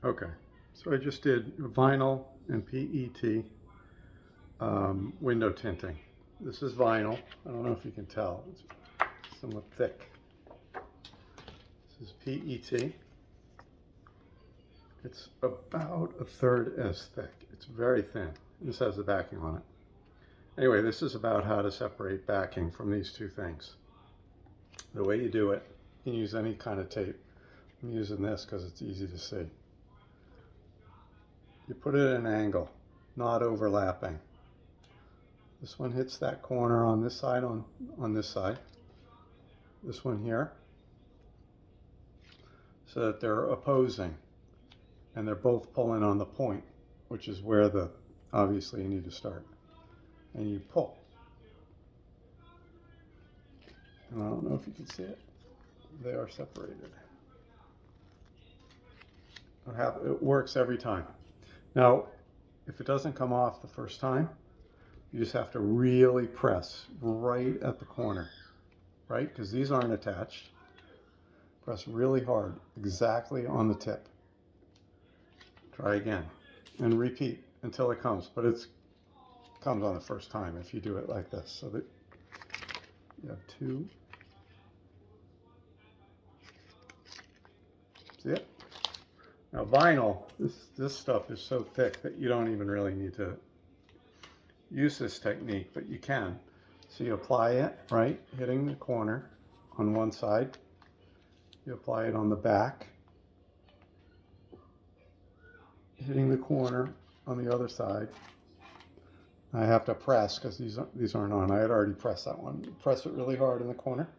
Okay, so I just did vinyl and PET window tinting. This is vinyl. I don't know if you can tell. It's somewhat thick. This is PET. It's about a third as thick. It's very thin. This has the backing on it. Anyway, this is about how to separate backing from these two things. The way you do it, you can use any kind of tape. I'm using this because it's easy to see. You put it at an angle, not overlapping. This one hits that corner on this side, on this side. This one here, so that they're opposing, and they're both pulling on the point, which is where obviously you need to start. And you pull. And I don't know if you can see it. They are separated. It works every time. Now, if it doesn't come off the first time, you just have to really press right at the corner, right? Because these aren't attached. Press really hard, exactly on the tip. Try again and repeat until it comes, but it comes on the first time if you do it like this. So that you have two. See it? Now vinyl, this stuff is so thick that you don't even really need to use this technique, but you can. So you apply it, right, hitting the corner on one side. You apply it on the back, hitting the corner on the other side. I have to press because these aren't on. I had already pressed that one. Press it really hard in the corner.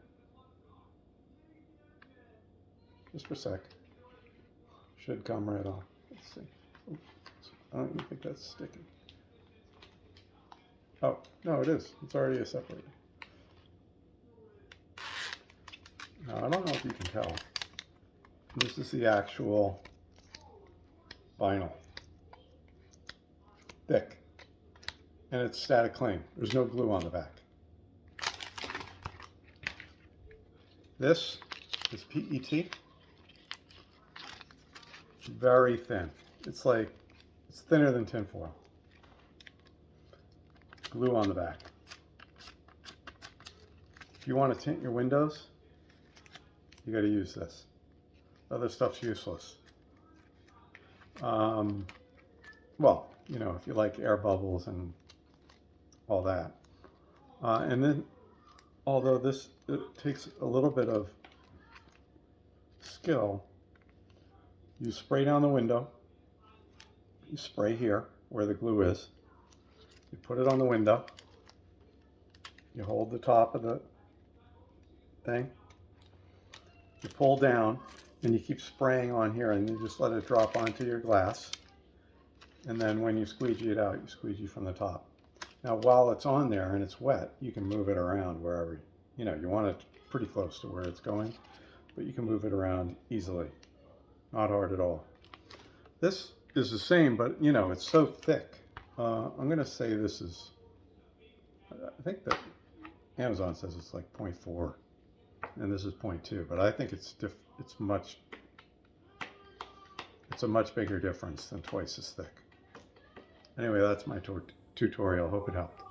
Just for a sec. Should come right off. Let's see. Oops. I don't even think that's sticking. Oh, no, it is. It's already separated. Now, I don't know if you can tell. This is the actual vinyl. Thick. And it's static cling. There's no glue on the back. This is PET. Very thin. It's thinner than tinfoil. Glue on the back. If you want to tint your windows, you got to use this. Other stuff's useless. Well, you know, if you like air bubbles and all that. And then, although it takes a little bit of skill, you spray down the window. You spray here where the glue is. You put it on the window. You hold the top of the thing. You pull down and you keep spraying on here, and you just let it drop onto your glass. And then when you squeegee it out, you squeegee from the top. Now while it's on there and it's wet, you can move it around wherever, you want it pretty close to where it's going, but you can move it around easily. Not hard at all. This is the same, but it's so thick. I'm going to say this is, I think that Amazon says it's like 0.4 and this is 0.2, but I think it's a much bigger difference than twice as thick. Anyway, that's my tutorial. Hope it helped.